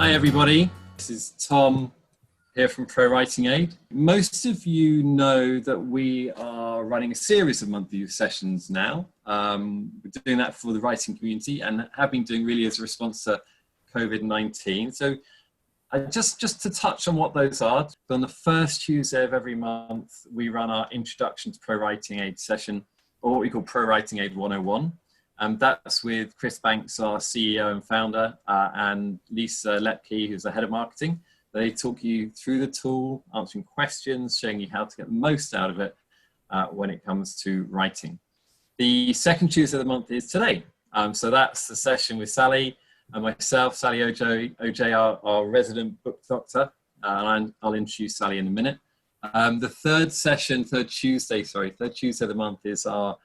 Hi everybody, this is Tom here from ProWritingAid. Most of you know that we are running a series of monthly sessions now. We're doing that for the writing community and have been doing really as a response to COVID-19. So just to touch on what those are, on the first Tuesday of every month, we run our Introduction to ProWritingAid session, or what we call ProWritingAid 101. That's with Chris Banks, our CEO and founder, and Lisa Lepke, who's the head of marketing. They talk you through the tool, answering questions, showing you how to get the most out of it when it comes to writing. The second Tuesday of the month is today. So that's the session with Sally and myself, Sally OJ, our resident book doctor, and I'll introduce Sally in a minute. The third Tuesday of the month is our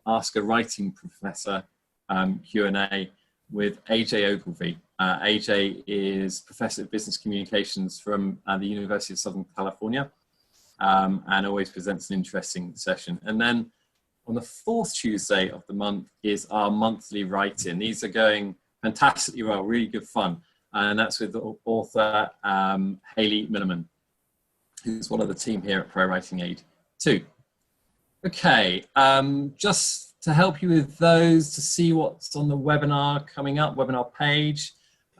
Ask a Writing Professor Q&A with AJ Ogilvie. AJ is Professor of Business Communications from the University of Southern California and always presents an interesting session. And then on the fourth Tuesday of the month is our monthly write-in. These are going fantastically well, really good fun. And that's with the author Hayley Milliman, who's one of the team here at ProWritingAid too. Okay, just to help you with those, to see what's on the webinar coming up, webinar page,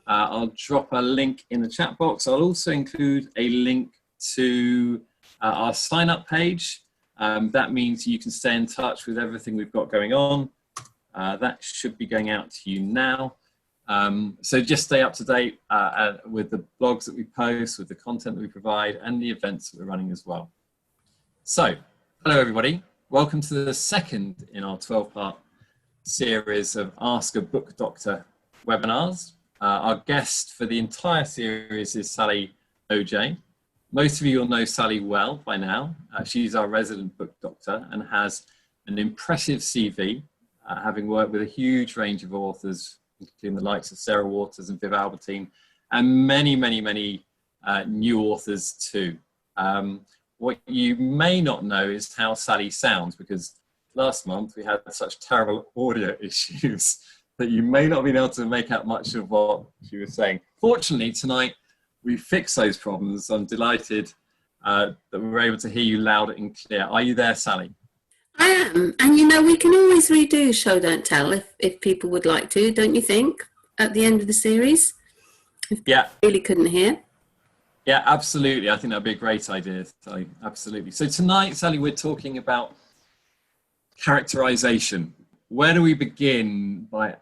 I'll drop a link in the chat box. I'll also include a link to our sign up page. That means you can stay in touch with everything we've got going on. That should be going out to you now. So just stay up to date with the blogs that we post, with the content that we provide, and the events that we're running as well. So, hello everybody. Welcome to the second in our 12-part series of Ask a Book Doctor webinars. Our guest for the entire series is Sally OJ. Most of you will know Sally well by now. She's our resident book doctor and has an impressive CV, having worked with a huge range of authors, including the likes of Sarah Waters and Viv Albertine, and many new authors too. What you may not know is how Sally sounds, because last month we had such terrible audio issues that you may not have been able to make out much of what she was saying. Fortunately, tonight we fixed those problems. I'm delighted that we were able to hear you loud and clear. Are you there, Sally? I am. And you know, we can always redo Show Don't Tell if people would like to, don't you think, at the end of the series? If yeah. Really couldn't hear. Yeah, absolutely. I think that'd be a great idea. Absolutely. So tonight, Sally, we're talking about characterization. Where do we begin by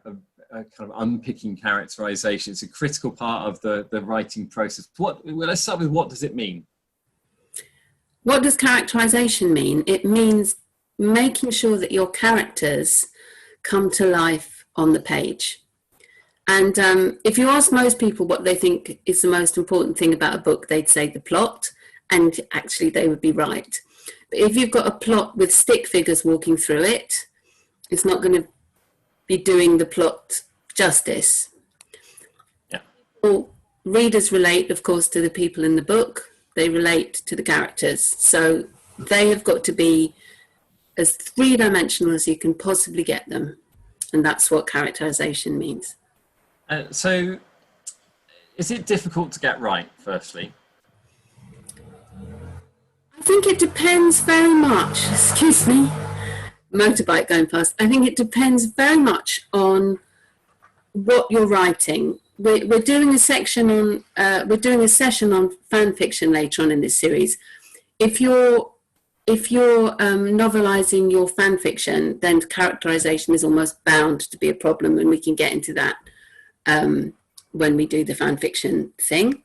kind of unpicking characterization? It's a critical part of the writing process. Well, let's start with, what does it mean? What does characterization mean? It means making sure that your characters come to life on the page. And if you ask most people what they think is the most important thing about a book, they'd say the plot, and actually they would be right. But if you've got a plot with stick figures walking through it, it's not going to be doing the plot justice. Yeah. Well, readers relate, of course, to the people in the book. They relate to the characters. So they have got to be as three-dimensional as you can possibly get them. And that's what characterization means. So is it difficult to get right, firstly? I think it depends very much, excuse me, motorbike going past. I think it depends very much on what you're writing. We're doing a session on fan fiction later on in this series. If you're novelizing your fan fiction, then characterization is almost bound to be a problem, and we can get into that when we do the fan fiction thing.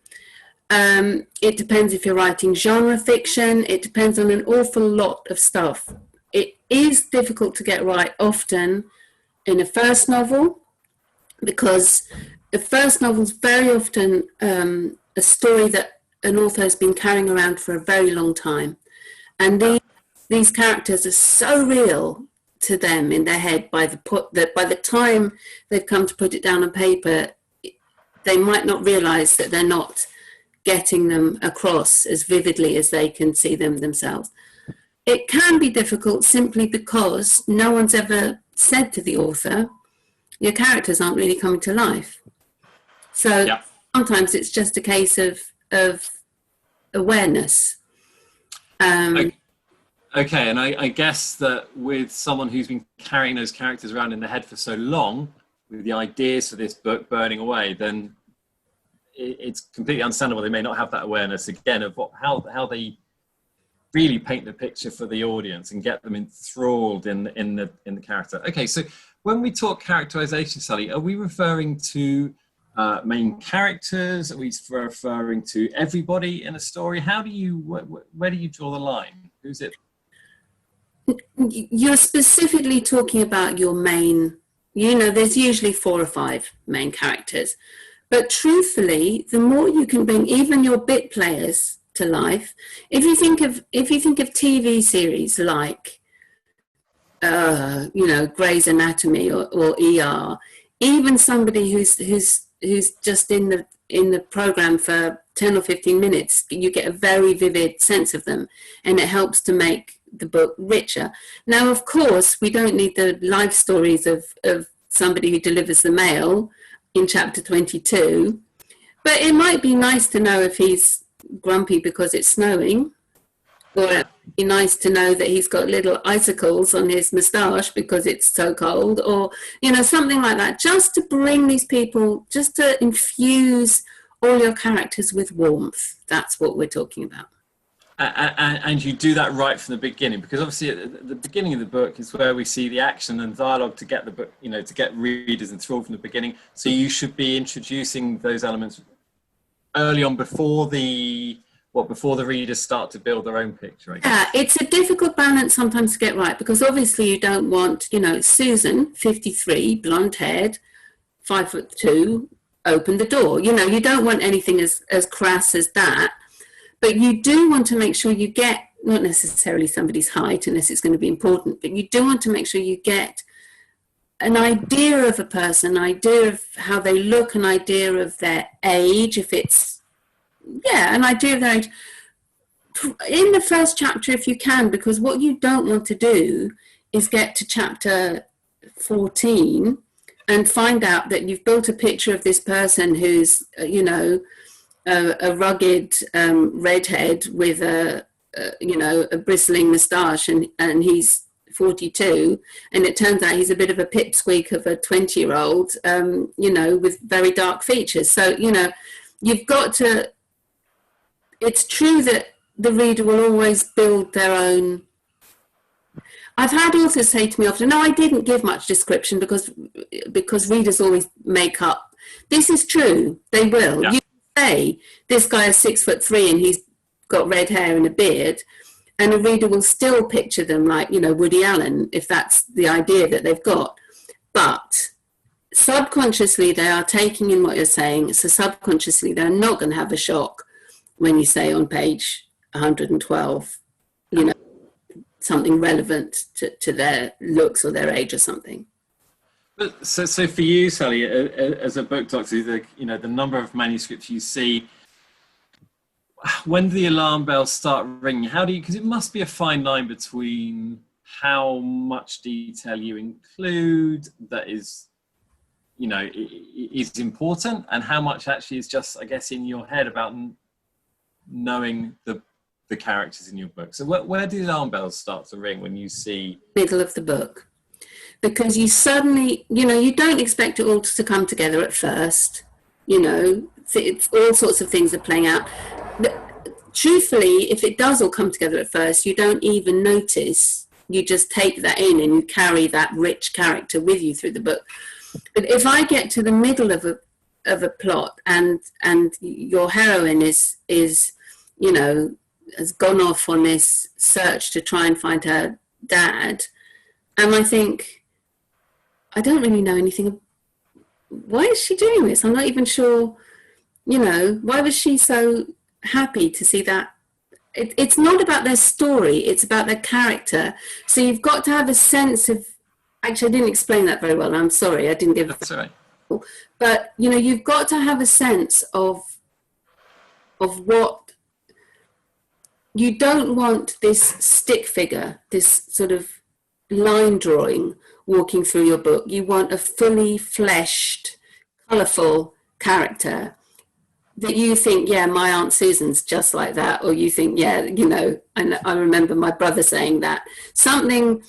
It depends if you're writing genre fiction. It depends on an awful lot of stuff. It is difficult to get right often in a first novel, because the first novel is very often a story that an author has been carrying around for a very long time. And these characters are so real to them in their head by the time they've come to put it down on paper, they might not realize that they're not getting them across as vividly as they can see them themselves. It can be difficult simply because no one's ever said to the author, your characters aren't really coming to life. So sometimes it's just a case of awareness. Okay, and I guess that with someone who's been carrying those characters around in their head for so long, with the ideas for this book burning away, then it's completely understandable they may not have that awareness again of how they really paint the picture for the audience and get them enthralled in the character. Okay, so when we talk characterization, Sally, are we referring to main characters? Are we referring to everybody in a story? Where do you draw the line? Who's it? You're specifically talking about your main, there's usually 4 or 5 main characters. But truthfully, the more you can bring even your bit players to life, if you think of TV series like, Grey's Anatomy or ER, even somebody who's just in the program for 10 or 15 minutes, you get a very vivid sense of them, and it helps to make the book richer. Now, of course, we don't need the life stories of somebody who delivers the mail in chapter 22, but it might be nice to know if he's grumpy because it's snowing, or it'd be nice to know that he's got little icicles on his moustache because it's so cold, or something like that, just to bring these people, just to infuse all your characters with warmth. That's what we're talking about. And you do that right from the beginning, because obviously at the beginning of the book is where we see the action and dialogue to get the book, to get readers enthralled from the beginning. So you should be introducing those elements early on before the readers start to build their own picture. Yeah, it's a difficult balance sometimes to get right, because obviously you don't want, Susan, 53, blonde-haired, 5'2", open the door. You don't want anything as crass as that. But you do want to make sure you get, not necessarily somebody's height, unless it's going to be important, but you do want to make sure you get an idea of a person, an idea of how they look, an idea of their age, an idea of their age. In the first chapter, if you can, because what you don't want to do is get to chapter 14 and find out that you've built a picture of this person who's, a rugged redhead with a bristling moustache, and he's 42, and it turns out he's a bit of a pipsqueak of a 20-year-old, with very dark features. So, you've got to, it's true that the reader will always build their own. I've had authors say to me often, no, I didn't give much description because readers always make up. This is true, they will. Yeah. You say this guy is 6'3" and he's got red hair and a beard, and a reader will still picture them like Woody Allen, if that's the idea that they've got. But subconsciously they are taking in what you're saying, so subconsciously they're not going to have a shock when you say on page 112 something relevant to their looks or their age or something. But so for you, Sally, as a book doctor, the number of manuscripts you see, when do the alarm bells start ringing? Because it must be a fine line between how much detail you include that is, is important, and how much actually is just, I guess, in your head about knowing the characters in your book. So where do the alarm bells start to ring when you see... Middle of the book. Because you suddenly, you don't expect it all to come together at first. It's all sorts of things are playing out. But truthfully, if it does all come together at first, you don't even notice. You just take that in and you carry that rich character with you through the book. But if I get to the middle of a plot and your heroine is has gone off on this search to try and find her dad, and I think, I don't really know anything. Why is she doing this? I'm not even sure, why was she so happy to see that? It's not about their story, it's about their character. So you've got to have a sense of, actually I didn't explain that very well, I'm sorry, I didn't give it. That's all right. But, you've got to have a sense of what, you don't want this stick figure, this sort of line drawing walking through your book. You want a fully fleshed, colourful character that you think, yeah, my Aunt Susan's just like that, or you think, yeah, you know, and I remember my brother saying that. Something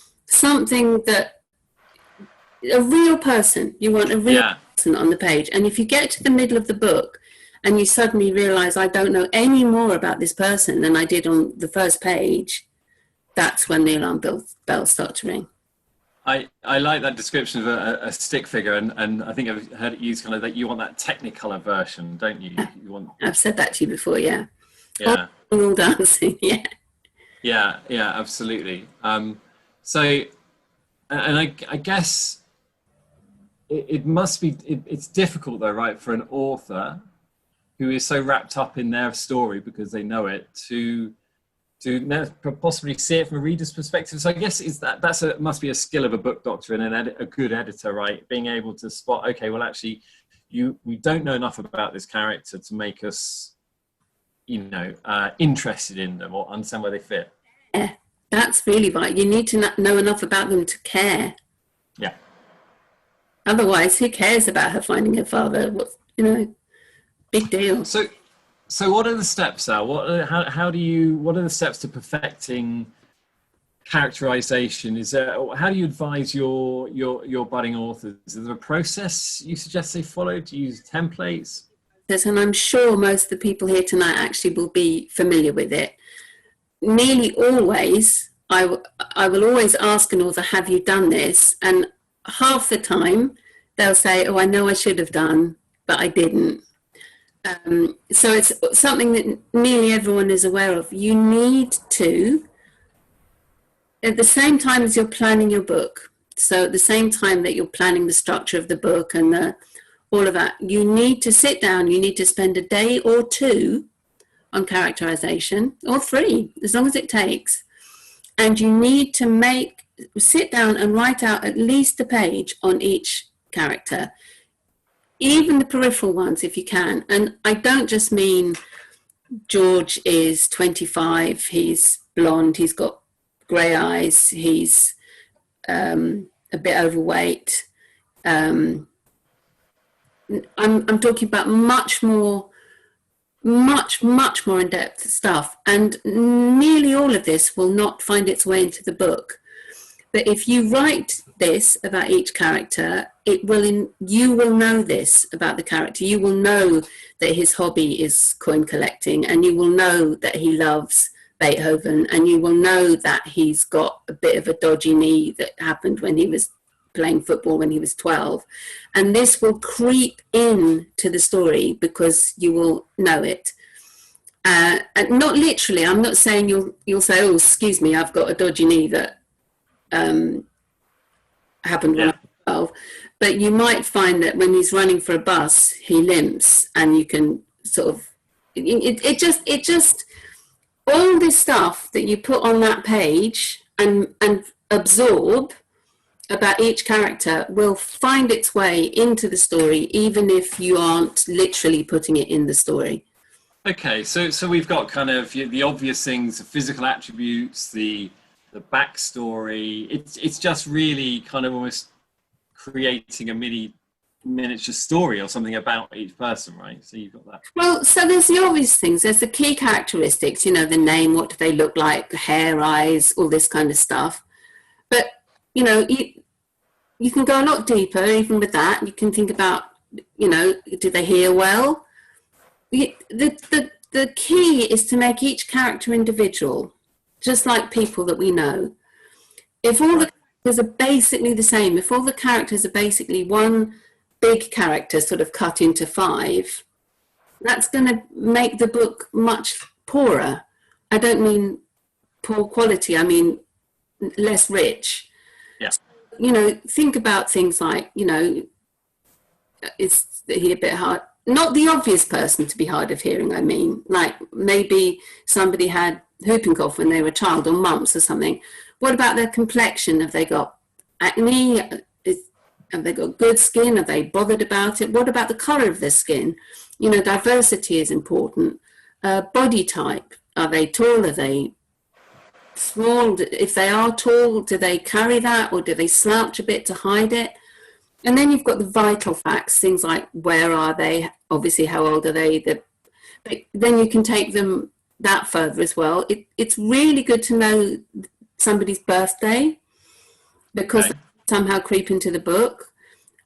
that a real person, you want a real person on the page. And if you get to the middle of the book and you suddenly realize I don't know any more about this person than I did on the first page, that's when the alarm bells start to ring. I like that description of a stick figure, and I think I've heard it used kind of that you want that Technicolor version, don't you? You want. I've said that to you before, yeah. Yeah. All dancing, yeah. Yeah, absolutely. So, and I guess it must be, it's difficult though, right, for an author who is so wrapped up in their story because they know it to possibly see it from a reader's perspective. So I guess must be a skill of a book doctor and a good editor, right? Being able to spot, okay, well, actually, we don't know enough about this character to make us, you know, interested in them or understand where they fit. Yeah, that's really right. You need to know enough about them to care. Yeah. Otherwise, who cares about her finding her father? What, you know, big deal. So what are the steps, Al? What are the steps to perfecting characterization? How do you advise your budding authors? Is there a process you suggest they follow? Do you use templates? Yes, and I'm sure most of the people here tonight actually will be familiar with it. Nearly always, I will always ask an author, have you done this? And half the time they'll say, oh, I know I should have done, but I didn't. So it's something that nearly everyone is aware of. You need to, at the same time as you're planning your book, so at the same time that you're planning the structure of the book and all of that, you need to sit down, you need to spend a day or two on characterization, or 3, as long as it takes. And you need to sit down and write out at least a page on each character. Even the peripheral ones, if you can. And I don't just mean George is 25, he's blonde, he's got grey eyes, he's a bit overweight. I'm talking about much more in-depth stuff. And nearly all of this will not find its way into the book. But if you write this about each character, you will know this about the character. You will know that his hobby is coin collecting, and you will know that he loves Beethoven, and you will know that he's got a bit of a dodgy knee that happened when he was playing football when he was 12. And this will creep in to the story because you will know it. And not literally, I'm not saying you'll say, oh, excuse me, I've got a dodgy knee that happened when I was 12, but you might find that when he's running for a bus, he limps, and you can sort of, it just all this stuff that you put on that page and absorb about each character will find its way into the story, even if you aren't literally putting it in the story. Okay, so we've got kind of the obvious things, the physical attributes, the backstory. It's just really kind of almost creating a miniature story or something about each person, right? So you've got that. Well, so there's the obvious things. There's the key characteristics, you know, the name, what do they look like, hair, eyes, all this kind of stuff. But, you know, you can go a lot deeper even with that. You can think about, you know, do they hear well? The key is to make each character individual, just like people that we know. If all the characters are basically the same, if all the characters are basically one big character sort of cut into 5, that's going to make the book much poorer. I don't mean poor quality, I mean less rich. Yeah. You know, think about things like, you know, is he a bit hard? Not the obvious person to be hard of hearing, I mean. Like maybe somebody had whooping cough when they were a child, or mumps or something. What about their complexion? Have they got acne? Have they got good skin? Are they bothered about it? What about the colour of their skin? You know, diversity is important. Body type. Are they tall? Are they small? If they are tall, do they carry that, or do they slouch a bit to hide it? And then you've got the vital facts, things like where are they? Obviously, how old are they? The then you can take them that further as well. It's really good to know somebody's birthday, because they somehow creep into the book.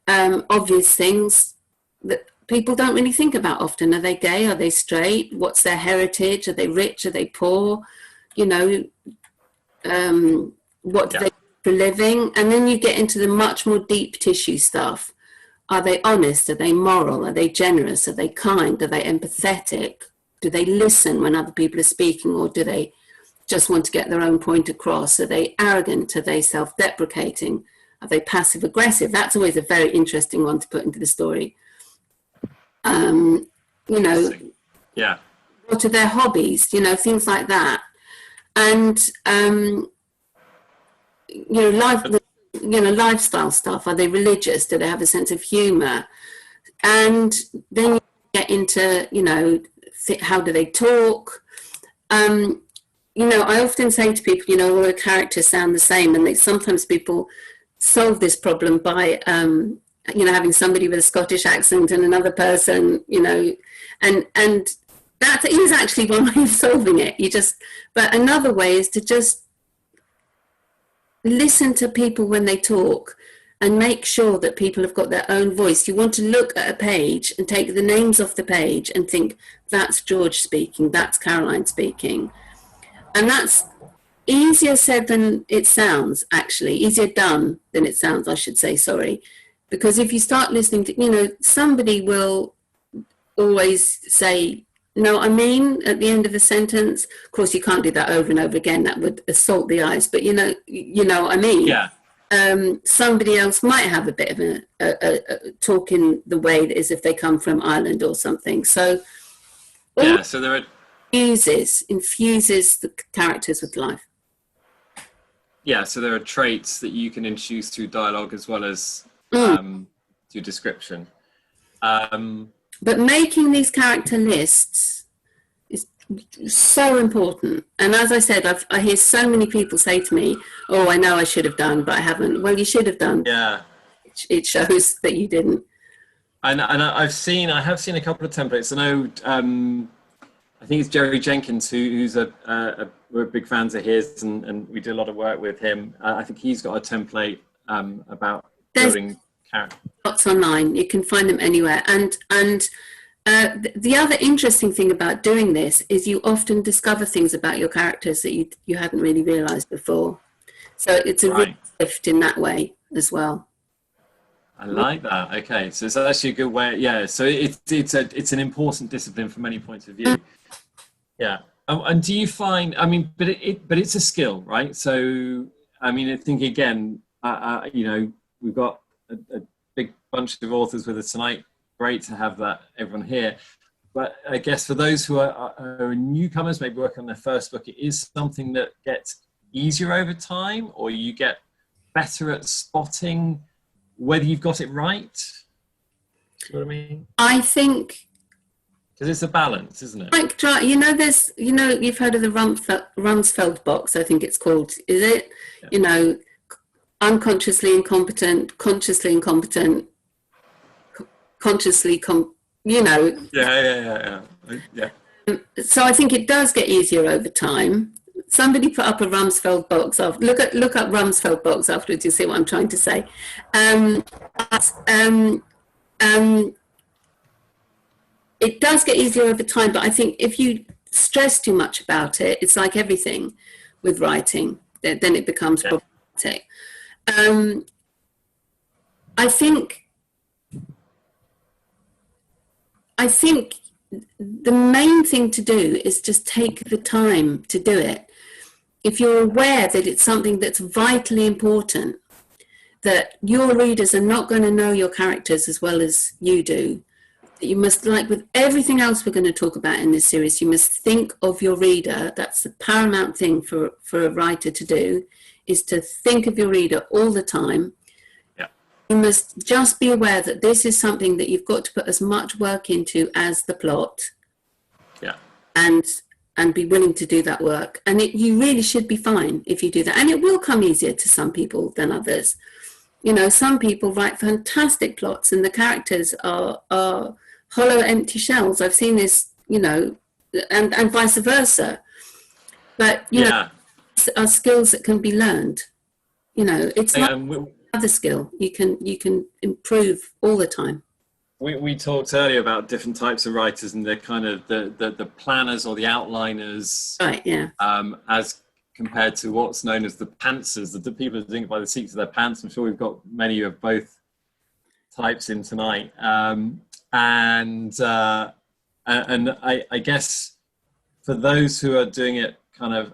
Obvious things that people don't really think about often. Are they gay? Are they straight? What's their heritage? Are they rich? Are they poor? You know, what do they do for a living? And then you get into the much more deep tissue stuff. Are they honest? Are they moral? Are they generous? Are they kind? Are they empathetic? Do they listen when other people are speaking, or do they just want to get their own point across? Are they arrogant? Are they self-deprecating? Are they passive-aggressive? That's always a very interesting one to put into the story. You know, what are their hobbies? You know, things like that. And, you know, lifestyle stuff. Are they religious? Do they have a sense of humour? And then you get into, you know, how do they talk? You know, I often say to people, you know, all the characters sound the same, and sometimes people solve this problem by, you know, having somebody with a Scottish accent and another person, you know, and that is actually one way of solving it. But another way is to just listen to people when they talk and make sure that people have got their own voice. You want to look at a page and take the names off the page and think, that's George speaking, that's Caroline speaking. And that's easier said than it sounds, actually. Easier done than it sounds, I should say, sorry. Because if you start listening to, you know, somebody will always say, no, I mean, at the end of a sentence. Of course, you can't do that over and over again. That would assault the eyes. But, you know what I mean? Yeah. Somebody else might have a bit of a talk in the way that is if they come from Ireland or something. So, yeah, so there are... infuses the characters with life. Yeah, so there are traits that you can introduce through dialogue as well as through description. But making these character lists is so important. And as I said, I hear so many people say to me, oh, I know I should have done, but I haven't. Well, you should have done. Yeah. It shows that you didn't. And I have seen a couple of templates. I know, I think it's Jerry Jenkins who's we're big fans of his, and we do a lot of work with him. I think he's got a template about building characters. Lots online. You can find them anywhere. And the other interesting thing about doing this is you often discover things about your characters that you hadn't really realised before. So it's a real gift in that way as well. I like that. Okay, so it's actually a good way. Yeah, so it's an important discipline from many points of view. Yeah, and do you find? I mean, but it's a skill, right? So I mean, I think again, you know, we've got a big bunch of authors with us tonight. Great to have everyone here. But I guess for those who are newcomers, maybe working on their first book, it is something that gets easier over time, or you get better at spotting whether you've got it right. You know what I mean? I think because it's a balance, isn't it? Like, you know, you've heard of the Rumsfeld box, I think it's called, is it? Yeah. You know, unconsciously incompetent, consciously incompetent, consciously, you know. Yeah. So I think it does get easier over time. Somebody put up a Rumsfeld box. Look up Rumsfeld box afterwards. You see what I'm trying to say. It does get easier over time, but I think if you stress too much about it, it's like everything with writing. Then it becomes problematic. I think the main thing to do is just take the time to do it. If you're aware that it's something that's vitally important, that your readers are not going to know your characters as well as you do, that you must, like with everything else we're going to talk about in this series, you must think of your reader. That's the paramount thing for a writer to do, is to think of your reader all the time. You must just be aware that this is something that you've got to put as much work into as the plot. Yeah. And be willing to do that work. And you really should be fine if you do that. And it will come easier to some people than others. You know, some people write fantastic plots and the characters are hollow, empty shells. I've seen this you know, and vice versa. But, you know, are skills that can be learned. You know, it's not another skill. You can improve all the time. We talked earlier about different types of writers, and they're kind of the planners or the outliners, right? Yeah. As compared to what's known as the pantsers, the people who are doing it by the seats of their pants. I'm sure we've got many of both types in tonight, and I guess for those who are doing it, kind of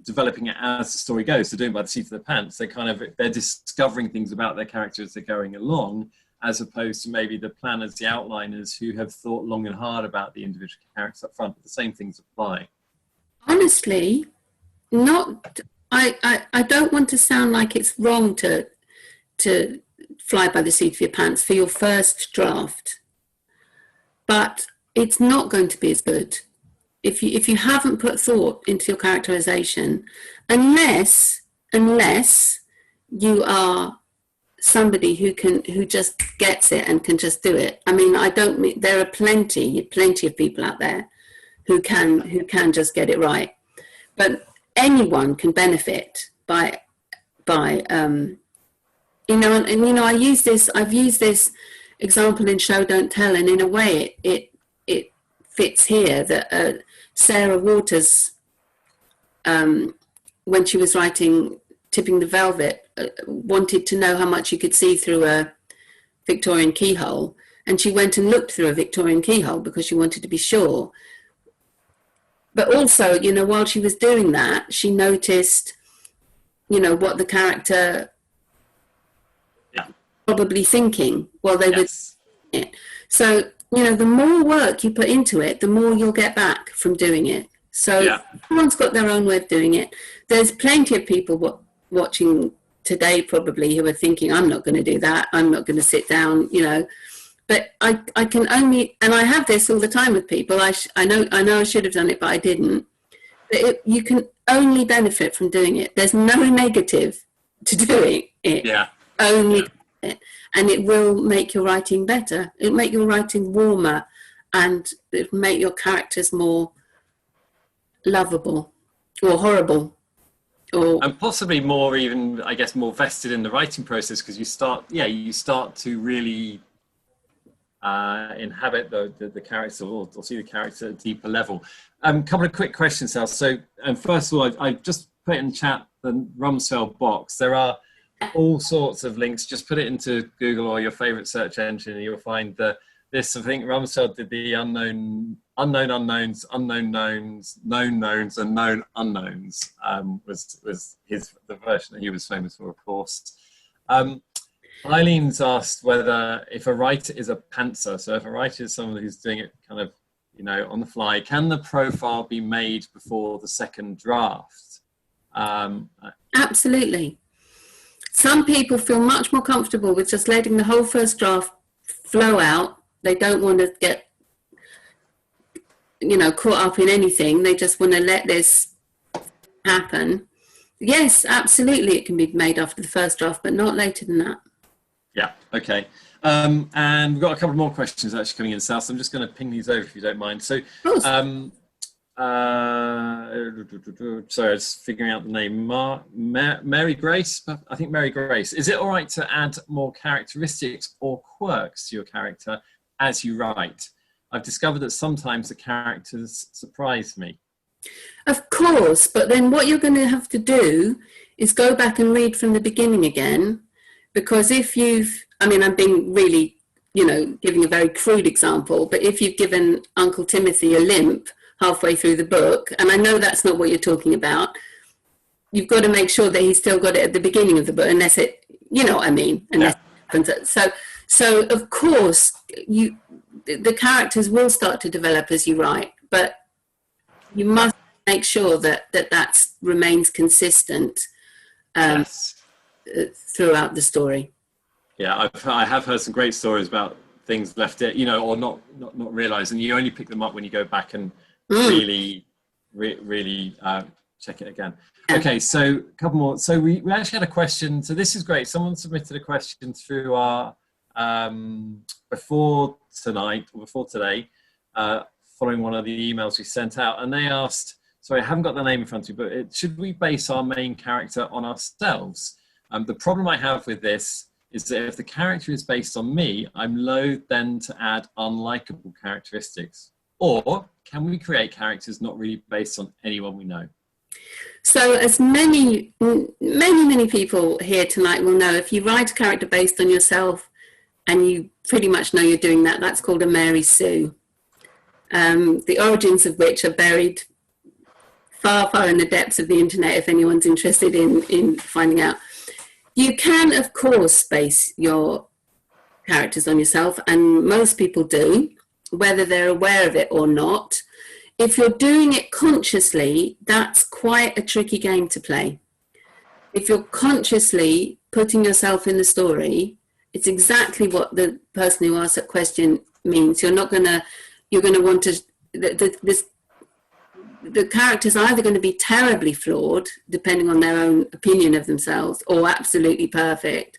developing it as the story goes, so doing it by the seat of their pants, they're discovering things about their character as they're going along, as opposed to maybe the planners, the outliners, who have thought long and hard about the individual characters up front. But the same things apply. Honestly, not. I don't want to sound like it's wrong to fly by the seat of your pants for your first draft, but it's not going to be as good if you haven't put thought into your characterization, unless you are somebody who just gets it and can just do it. I mean, there are plenty of people out there who can just get it right, but anyone can benefit by you know, and you know, I've used this example in Show Don't Tell, and in a way it fits here, that Sarah Waters, when she was writing Tipping the Velvet, wanted to know how much you could see through a Victorian keyhole, and she went and looked through a Victorian keyhole because she wanted to be sure. But also, you know, while she was doing that, she noticed, you know, what the character probably thinking while they were doing it. So, you know, the more work you put into it, the more you'll get back from doing it. So everyone's got their own way of doing it. There's plenty of people watching today probably who are thinking, I'm not going to do that, I'm not going to sit down, you know. But I can only, and I have this all the time with people, I know I should have done it, but I didn't. But you can only benefit from doing it. There's no negative to doing it. Only it. And it will make your writing better. It'll make your writing warmer, and it'll make your characters more lovable or horrible. And possibly more, even, I guess, more vested in the writing process, because you start to really inhabit the character, or see the character at a deeper level. Couple of quick questions, Sal. So, first of all, I've just put in chat the Rumsfeld box. There are all sorts of links. Just put it into Google or your favorite search engine, and you'll find this. I think Rumsfeld did the unknown unknowns, unknown knowns, known knowns, and known unknowns. Was the version that he was famous for, of course. Eileen's asked whether, if a writer is a pantser, so if a writer is someone who's doing it kind of, you know, on the fly, can the profile be made before the second draft? Absolutely. Some people feel much more comfortable with just letting the whole first draft flow out. They don't want to get, you know, caught up in anything. They just want to let this happen. Yes, absolutely, it can be made after the first draft, but not later than that. Yeah, okay. And we've got a couple more questions actually coming in, Sal, so I'm just going to ping these over if you don't mind. So, sorry, I was figuring out the name. Mary Grace, I think Mary Grace. Is it all right to add more characteristics or quirks to your character as you write? I've discovered that sometimes the characters surprise me. Of course, but then what you're going to have to do is go back and read from the beginning again, because if I'm being really, you know, giving a very crude example, but if you've given Uncle Timothy a limp halfway through the book, and I know that's not what you're talking about, you've got to make sure that he's still got it at the beginning of the book, unless it, you know what I mean, unless it happens. So of course, the characters will start to develop as you write, but you must make sure that remains consistent throughout the story. Yeah, I have heard some great stories about things left it, you know, or not realised, and you only pick them up when you go back and really check it again. Okay, so a couple more. So we actually had a question. So this is great. Someone submitted a question through our before today. following one of the emails we sent out, and they asked, sorry, I haven't got the name in front of me, but should we base our main character on ourselves? The problem I have with this is that if the character is based on me, I'm loath then to add unlikable characteristics. Or can we create characters not really based on anyone we know? So as many people here tonight will know, if you write a character based on yourself and you pretty much know you're doing that, that's called a Mary Sue. The origins of which are buried far, far in the depths of the internet, if anyone's interested in finding out. You can, of course, base your characters on yourself, and most people do, whether they're aware of it or not. If you're doing it consciously, that's quite a tricky game to play. If you're consciously putting yourself in the story, it's exactly what the person who asked that question means. You're going to want to, the character's either going to be terribly flawed, depending on their own opinion of themselves, or absolutely perfect.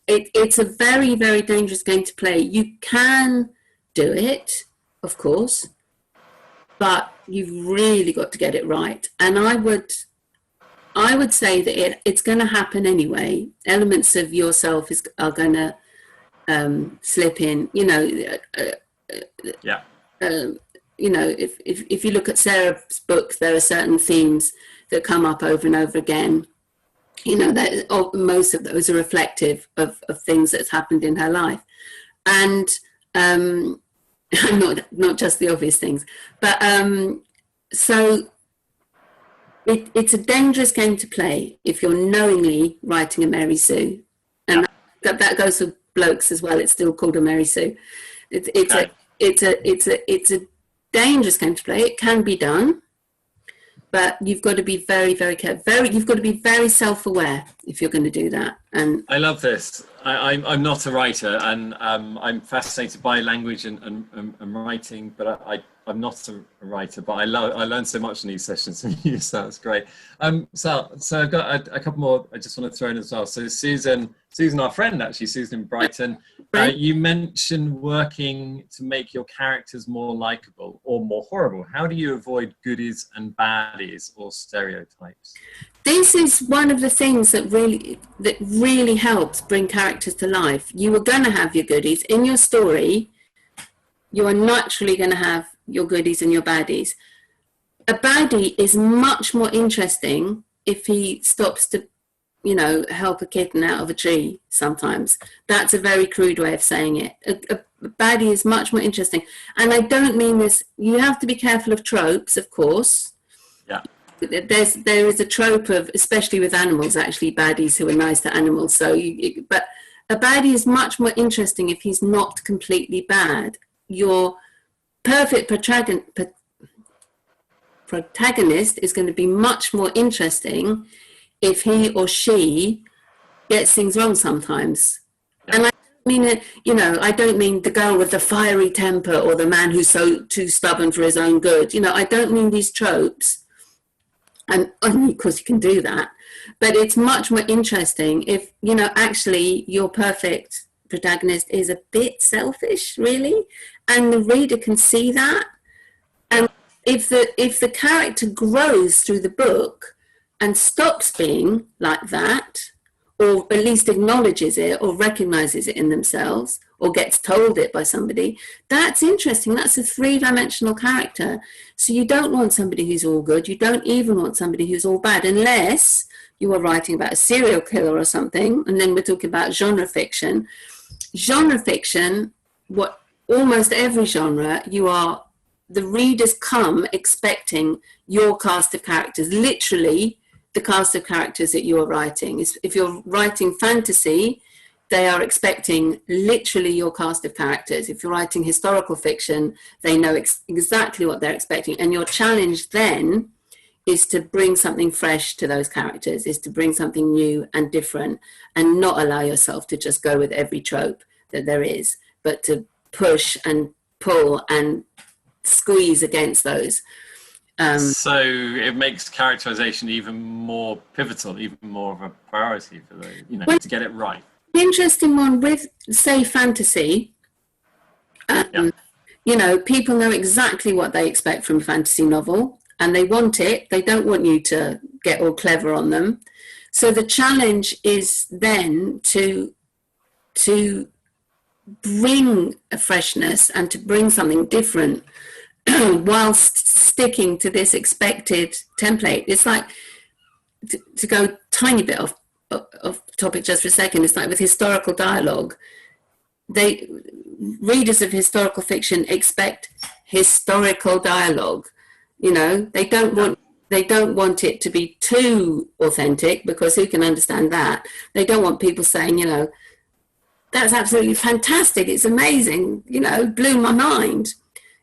It's a very, very dangerous game to play. You can do it, of course, but you've really got to get it right. And I would say that it's going to happen anyway. Elements of yourself are going to slip in. If you look at Sarah's books, there are certain themes that come up over and over again. Most of those are reflective of things that's happened in her life, and not just the obvious things. But so it's a dangerous game to play if you're knowingly writing a Mary Sue, and that goes for blokes as well. It's still called a Mary Sue. It's a dangerous game to play. It can be done, but you've got to be very, very careful. You've got to be very self-aware if you're going to do that. And I love this. I'm not a writer, and I'm fascinated by language and writing, but I'm not a writer. But I learned so much in these sessions from you, so that's great. So I've got a couple more I just want to throw in as well. So Susan, our friend actually, Susan in Brighton, you mentioned working to make your characters more likable or more horrible. How do you avoid goodies and baddies or stereotypes? This is one of the things that really helps bring characters to life. You are going to have your goodies in your story. You are naturally going to have your goodies and your baddies. A baddie is much more interesting if he stops to, help a kitten out of a tree sometimes. That's a very crude way of saying it. A baddie is much more interesting. And I don't mean this, you have to be careful of tropes, of course. Yeah. There is a trope of, especially with animals, actually, baddies who are nice to animals. But a baddie is much more interesting if he's not completely bad. Your perfect protagonist is going to be much more interesting if he or she gets things wrong sometimes. And I don't mean the girl with the fiery temper or the man who's too stubborn for his own good. I don't mean these tropes. And of course you can do that, but it's much more interesting if, actually your perfect protagonist is a bit selfish, really, and the reader can see that. And if the character grows through the book and stops being like that, or at least acknowledges it or recognizes it in themselves, or gets told it by somebody, that's interesting. That's a three-dimensional character. So you don't want somebody who's all good. You don't even want somebody who's all bad, unless you are writing about a serial killer or something, and then we're talking about genre fiction. Genre fiction, what almost every genre, the readers come expecting your cast of characters, literally the cast of characters that you are writing. If you're writing fantasy, they are expecting literally your cast of characters. If you're writing historical fiction, they know exactly what they're expecting. And your challenge then is to bring something fresh to those characters, is to bring something new and different, and not allow yourself to just go with every trope that there is, but to push and pull and squeeze against those. So it makes characterization even more pivotal, even more of a priority for to get it right. The interesting one with, say, fantasy, You know, people know exactly what they expect from a fantasy novel, and they want it. They don't want you to get all clever on them. So the challenge is then to bring a freshness and to bring something different whilst sticking to this expected template. It's like, to go tiny bit off topic just for a second, it's like with historical dialogue, readers of historical fiction expect historical dialogue. You know, they don't want it to be too authentic, because who can understand that? They don't want people saying, you know, that's absolutely fantastic, it's amazing, you know, blew my mind.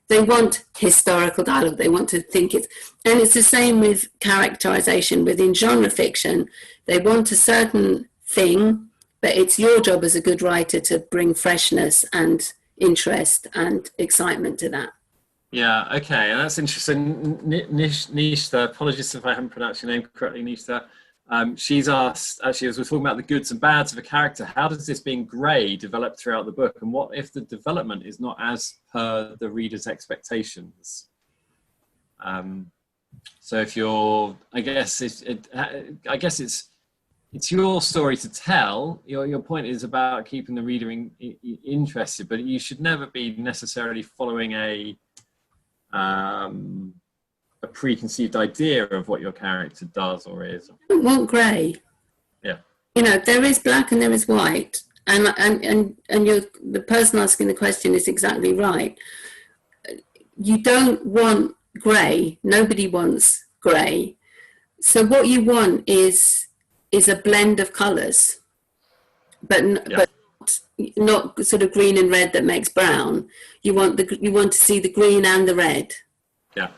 They want historical dialogue. They want to think it's, and it's the same with characterization within genre fiction. They want a certain thing, but it's your job as a good writer to bring freshness and interest and excitement to that. Yeah, okay, and that's interesting. Nishta, apologies if I haven't pronounced your name correctly, Nishta. She's asked, actually, as we're talking about the goods and bads of a character, how does this being grey develop throughout the book? And what if the development is not as per the reader's expectations? So if you're, I guess it's your story to tell. Your point is about keeping the reader interested, but you should never be necessarily following a preconceived idea of what your character does or is. I don't want grey. Yeah. You know, there is black and there is white, and the person asking the question is exactly right. You don't want grey. Nobody wants grey. So what you want is a blend of colours, but not sort of green and red that makes brown. You want to see the green and the red. Yeah.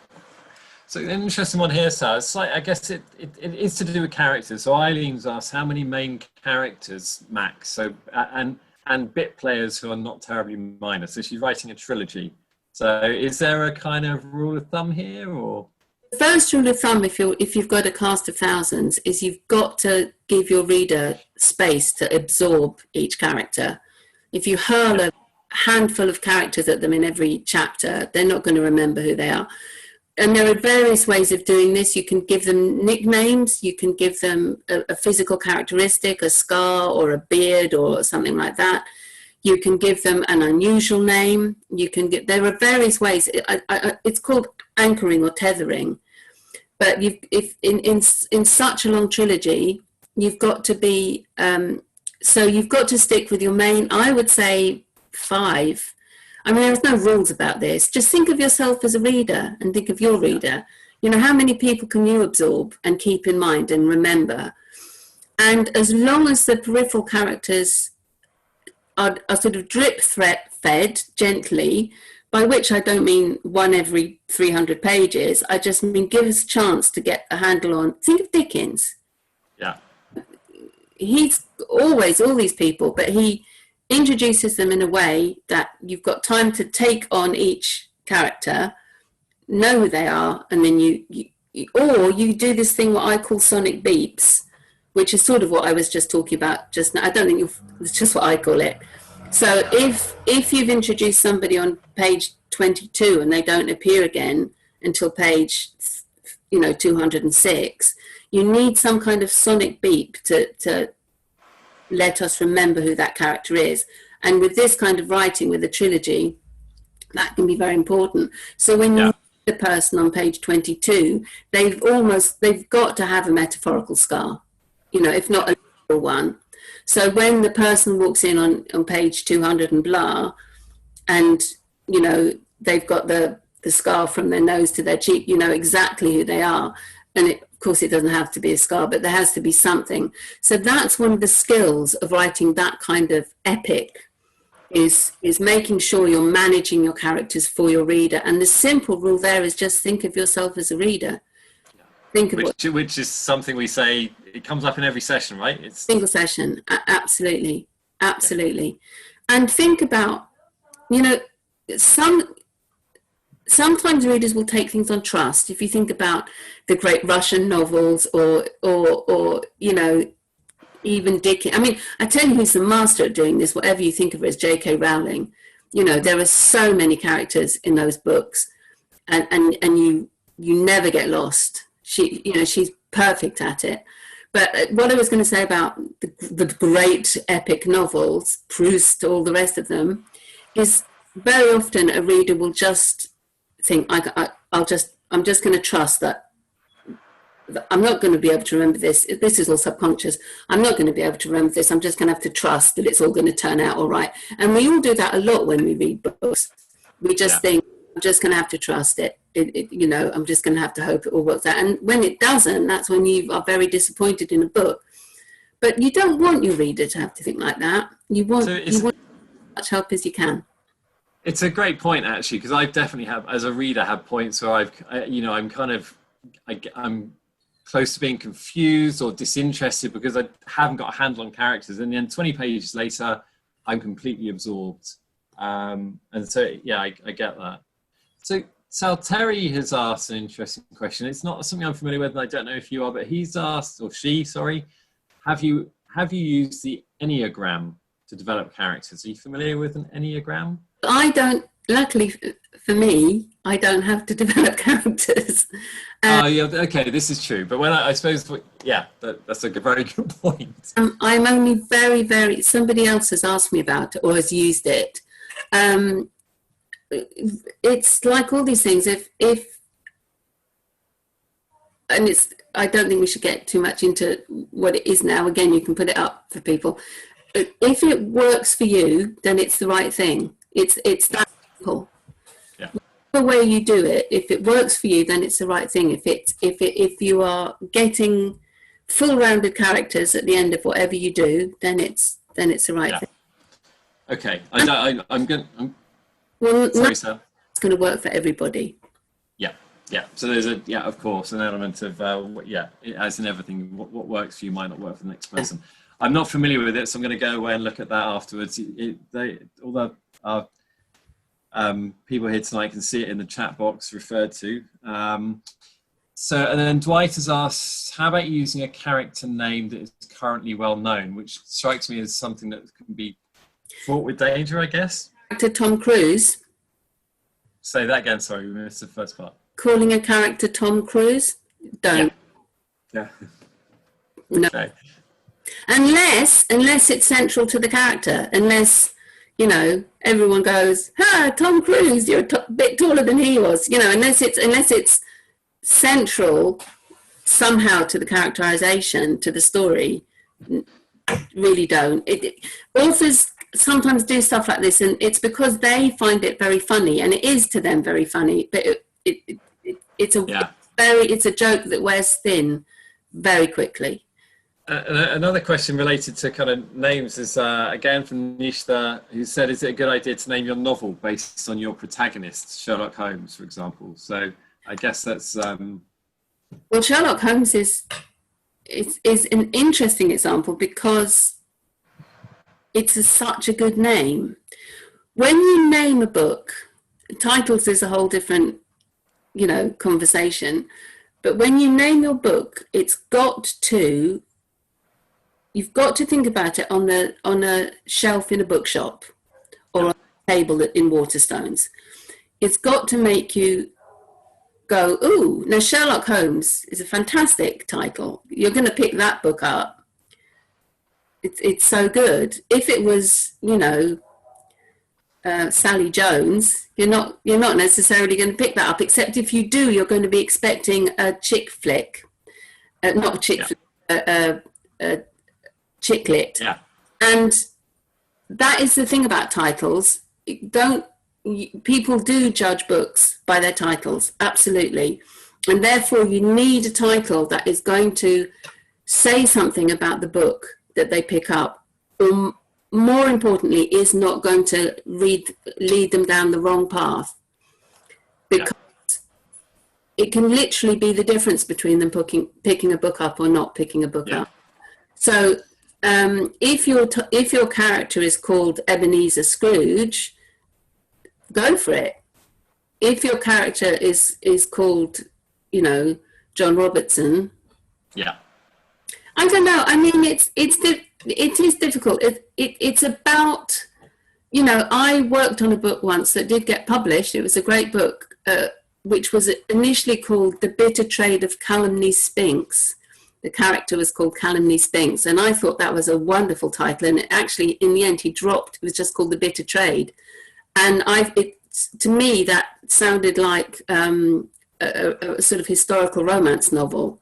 So an interesting one here, Sal. It's like, I guess it is to do with characters. So Eileen's asked, how many main characters, Max? So and bit players who are not terribly minor. So she's writing a trilogy. So is there a kind of rule of thumb here, or? The first rule of thumb, if you've got a cast of thousands, is you've got to give your reader space to absorb each character. If you hurl a handful of characters at them in every chapter, they're not going to remember who they are. And there are various ways of doing this. You can give them nicknames, you can give them a physical characteristic, a scar or a beard or something like that. You can give them an unusual name. There are various ways. It's called anchoring or tethering. But if in such a long trilogy, you've got to be, so you've got to stick with your main, I would say 5. I mean, there's no rules about this. Just think of yourself as a reader and think of your reader. You know, how many people can you absorb and keep in mind and remember? And as long as the peripheral characters are sort of drip fed gently, by which I don't mean one every 300 pages, I just mean give us a chance to get a handle on. Think of Dickens. Yeah. He's always all these people, but he introduces them in a way that you've got time to take on each character, know who they are, and then you do this thing what I call sonic beeps, which is sort of what I was just talking about just now. I don't think it's just what I call it. So if you've introduced somebody on page 22 and they don't appear again until page 206, you need some kind of sonic beep to let us remember who that character is. And with this kind of writing, with a trilogy, that can be very important. So when you meet the person on page 22, they've got to have a metaphorical scar, if not a literal one. So when the person walks in on page 200 and blah, and, they've got the scar from their nose to their cheek, you know exactly who they are. And of course, it doesn't have to be a scar, but there has to be something. So that's one of the skills of writing that kind of epic, is making sure you're managing your characters for your reader. And the simple rule there is just think of yourself as a reader. Think of which is something we say, it comes up in every session, right? It's single session. Absolutely. Absolutely. And think about, sometimes readers will take things on trust. If you think about the great Russian novels or even Dickens. I mean, I tell you who's the master at doing this, whatever you think of her as J.K. Rowling. You know, there are so many characters in those books, and you never get lost. She's perfect at it. But what I was going to say about the great epic novels, Proust, all the rest of them, is very often a reader will just think, I'm just going to trust that I'm not going to be able to remember this. This is all subconscious. I'm not going to be able to remember this. I'm just going to have to trust that it's all going to turn out all right. And we all do that a lot when we read books. We just think, I'm just going to have to trust it. I'm just going to have to hope it all works out. And when it doesn't, that's when you are very disappointed in a book. But you don't want your reader to have to think like that. You want as much help as you can. It's a great point, actually, because I've definitely as a reader, had points where I'm close to being confused or disinterested because I haven't got a handle on characters. And then 20 pages later, I'm completely absorbed. And so, yeah, I get that. So Sal, Terry has asked an interesting question. It's not something I'm familiar with, and I don't know if you are, but he's asked, or she, sorry, have you used the Enneagram to develop characters? Are you familiar with an Enneagram? I don't, luckily for me, I don't have to develop characters. Yeah, okay, this is true. But when I suppose, yeah, that's a very good point. I'm only very, somebody else has asked me about it or has used it. It's like all these things, I don't think we should get too much into what it is now. Again, you can put it up for people. If it works for you, then it's the right thing. It's that simple. Yeah. The way you do it, if it works for you, then it's the right thing. If you are getting full-rounded characters at the end of whatever you do, then it's the right thing. Okay. Well, sorry, Sam. It's going to work for everybody. Yeah. So there's of course, an element of as in everything, what works for you might not work for the next person. I'm not familiar with it, so I'm going to go away and look at that afterwards. All the people here tonight can see it in the chat box referred to. And then Dwight has asked, how about using a character name that is currently well known, which strikes me as something that can be fraught with danger, I guess. To Tom Cruise. Say that again, sorry, we missed the first part. Calling a character Tom Cruise? Don't. Yeah. No. Okay. Unless it's central to the character. Unless, everyone goes, Tom Cruise, you're a bit taller than he was. Unless it's central somehow to the characterization, to the story, really don't. Authors sometimes do stuff like this, and it's because they find it very funny, and it is to them very funny, but it's a joke that wears thin very quickly. Another question related to kind of names is again from Nishta, who said, is it a good idea to name your novel based on your protagonist, Sherlock Holmes, for example? So I guess that's well, Sherlock Holmes is an interesting example because it's such a good name. When you name a book, titles is a whole different, conversation. But when you name your book, you've got to think about it on a shelf in a bookshop or on a table in Waterstones. It's got to make you go, ooh, now Sherlock Holmes is a fantastic title. You're going to pick that book up. It's so good. If it was, Sally Jones, you're not necessarily going to pick that up, except if you do, you're going to be expecting a chick flick. Not a chick flick, a chick lit. Yeah. And that is the thing about titles. People do judge books by their titles, absolutely. And therefore you need a title that is going to say something about the book that they pick up, or more importantly, is not going to lead them down the wrong path. Because it can literally be the difference between them picking a book up or not picking a book up. So if your character is called Ebenezer Scrooge, go for it. If your character is called, John Robertson, I don't know. I mean, it is difficult. It's about you know, I worked on a book once that did get published. It was a great book, which was initially called The Bitter Trade of Calumny Spinks. The character was called Calumny Spinks, and I thought that was a wonderful title. And actually, in the end, he dropped. It was just called The Bitter Trade, and to me that sounded like a sort of historical romance novel,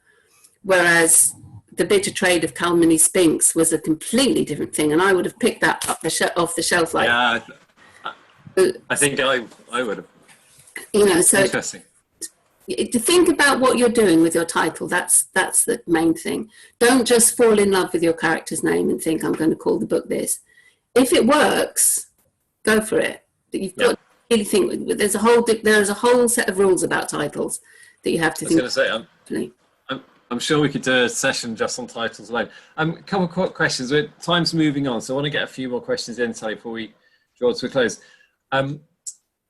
whereas The Bitter Trade of Calumny Spinks was a completely different thing, and I would have picked that up off the shelf. Like, yeah, I think I would have. You know, so interesting. To think about what you're doing with your title, that's the main thing. Don't just fall in love with your character's name and think, I'm going to call the book this. If it works, go for it. But you've got to really think. There's a whole set of rules about titles that you have to think. I was going to say, I'm sure we could do a session just on titles alone. A couple of quick questions. Time's moving on, so I want to get a few more questions in, Sally, before we draw to a close.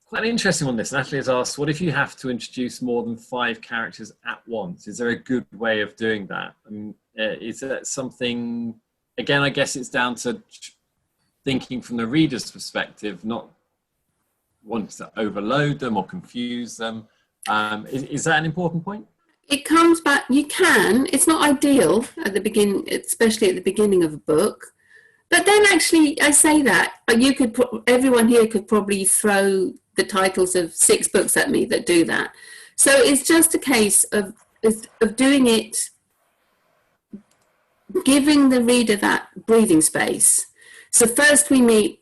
Quite an interesting one, this. Natalie has asked, what if you have to introduce more than 5 characters at once? Is there a good way of doing that? I mean, is that something, again, I guess it's down to thinking from the reader's perspective, not wanting to overload them or confuse them. Is that an important point? It comes back, you can. It's not ideal at the beginning, especially at the beginning of a book. But then actually, I say that, everyone here could probably throw the titles of 6 books at me that do that. So it's just a case of doing it, giving the reader that breathing space. So first we meet,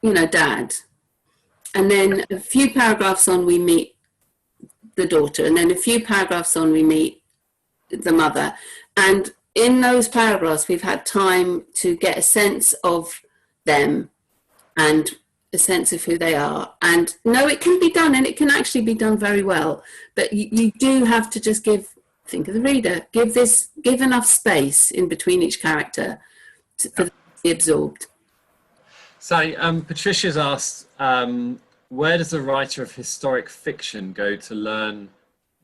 you know, Dad, and then a few paragraphs on we meet the daughter, and then a few paragraphs on we meet the mother. And in those paragraphs, we've had time to get a sense of them and a sense of who they are. And no, it can be done, and it can actually be done very well. But you do have to just think of the reader, give enough space in between each character for them to be absorbed. Sally, Patricia's asked, where does a writer of historic fiction go to learn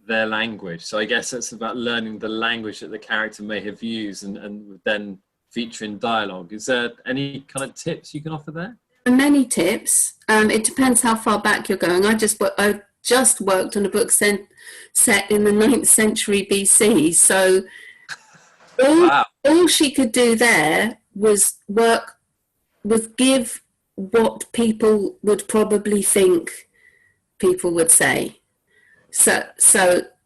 their language? So I guess it's about learning the language that the character may have used and then feature in dialogue. Is there any kind of tips you can offer there? Many tips. It depends how far back you're going. I just worked on a book set in the 9th century BC. So all she could do there was give what people would probably think people would say. So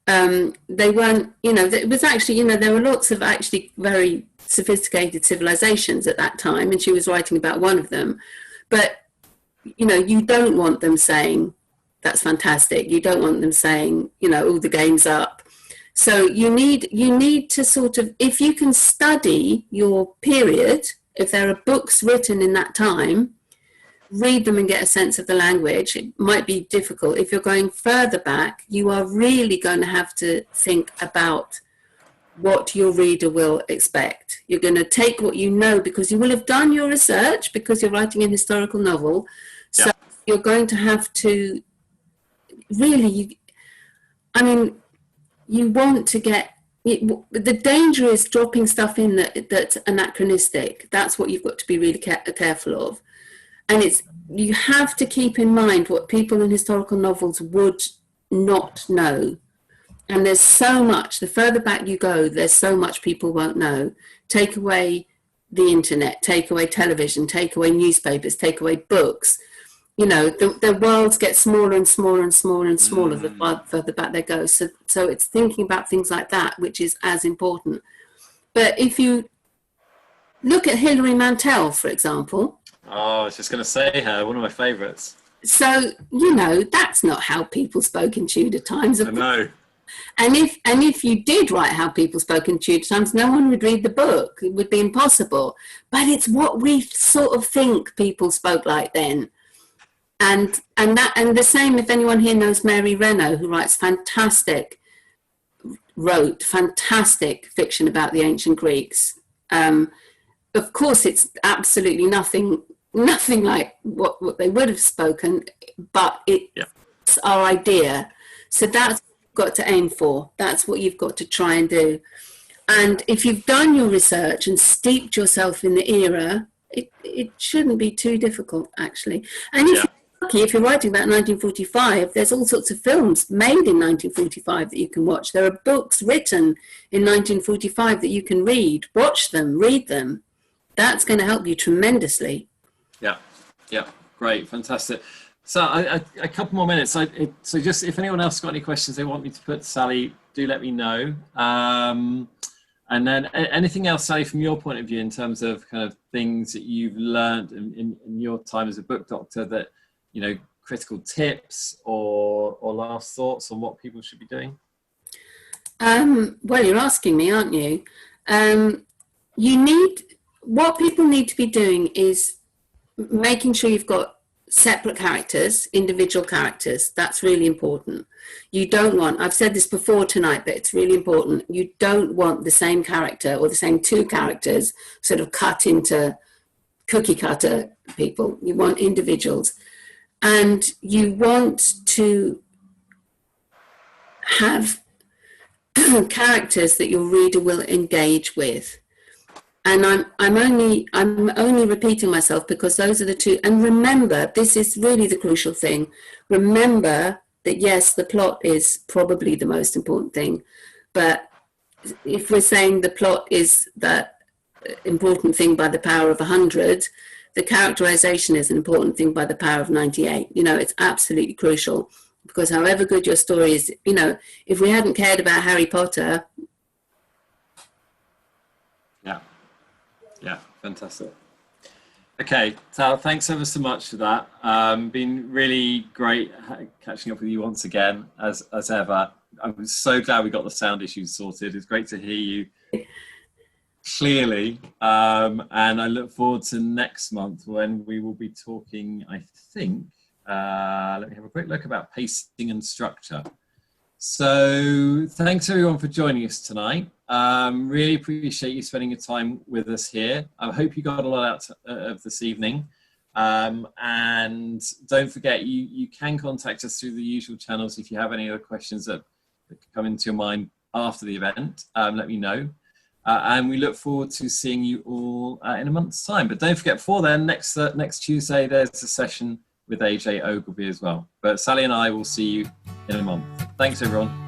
they weren't, you know, it was actually, you know, there were lots of actually very sophisticated civilizations at that time, and she was writing about one of them. But, you know, you don't want them saying, that's fantastic. You don't want them saying, you know, the game's up. So you need to sort of, if you can study your period, if there are books written in that time, read them and get a sense of the language. It might be difficult. If you're going further back, you are really going to have to think about what your reader will expect. You're going to take what you know because you will have done your research because you're writing an historical novel. So you're going to have to really, you want to get, the danger is dropping stuff in that's anachronistic. That's what you've got to be really careful of. And you have to keep in mind what people in historical novels would not know. And there's so much, the further back you go, there's so much people won't know. Take away the internet, take away television, take away newspapers, take away books. You know, the worlds get smaller and smaller and smaller and smaller the further back they go. So it's thinking about things like that, which is as important. But if you look at Hilary Mantel, for example. Oh, I was just going to say her, one of my favourites. So, you know, that's not how people spoke in Tudor times. I know. And if you did write how people spoke in Tudor times, no one would read the book. It would be impossible. But it's what we sort of think people spoke like then. And the same, if anyone here knows Mary Renault, who wrote fantastic fiction about the ancient Greeks. Of course, it's absolutely nothing like what they would have spoken, but it's our idea. So that's what you've got to aim for. That's what you've got to try and do. And if you've done your research and steeped yourself in the era it shouldn't be too difficult, actually. And if you're lucky, if you're writing about 1945, there's all sorts of films made in 1945 that you can watch. There are books written in 1945 that you can read. Watch them, read them. That's going to help you tremendously. Yeah, yeah, great, fantastic. So a couple more minutes. So just if anyone else got any questions they want me to put to Sally, do let me know. And then anything else, Sally, from your point of view, in terms of kind of things that you've learned in your time as a book doctor that, you know, critical tips or last thoughts on what people should be doing? Well, you're asking me, aren't you? What people need to be doing is making sure you've got separate characters, individual characters. That's really important. You don't want, I've said this before tonight, but it's really important. You don't want the same character or the same two characters sort of cut into cookie cutter people. You want individuals. And you want to have characters that your reader will engage with. And I'm only repeating myself because those are the two. And remember, this is really the crucial thing. Remember that, yes, the plot is probably the most important thing. But if we're saying the plot is that important thing by the power of 100, the characterization is an important thing by the power of 98. You know, it's absolutely crucial. Because however good your story is, you know, if we hadn't cared about Harry Potter. Yeah, fantastic. Okay, so thanks ever so much for that. Been really great catching up with you once again, as ever. I'm so glad we got the sound issues sorted. It's great to hear you clearly. And I look forward to next month when we will be talking, I think, let me have a quick look, about pacing and structure. So thanks everyone for joining us tonight. Really appreciate you spending your time with us here. I hope you got a lot out of this evening. And don't forget, you can contact us through the usual channels if you have any other questions that come into your mind after the event. Let me know. And we look forward to seeing you all in a month's time. But don't forget, before then, next Tuesday, there's a session with AJ Ogilvy as well. But Sally and I will see you in a month. Thanks, everyone.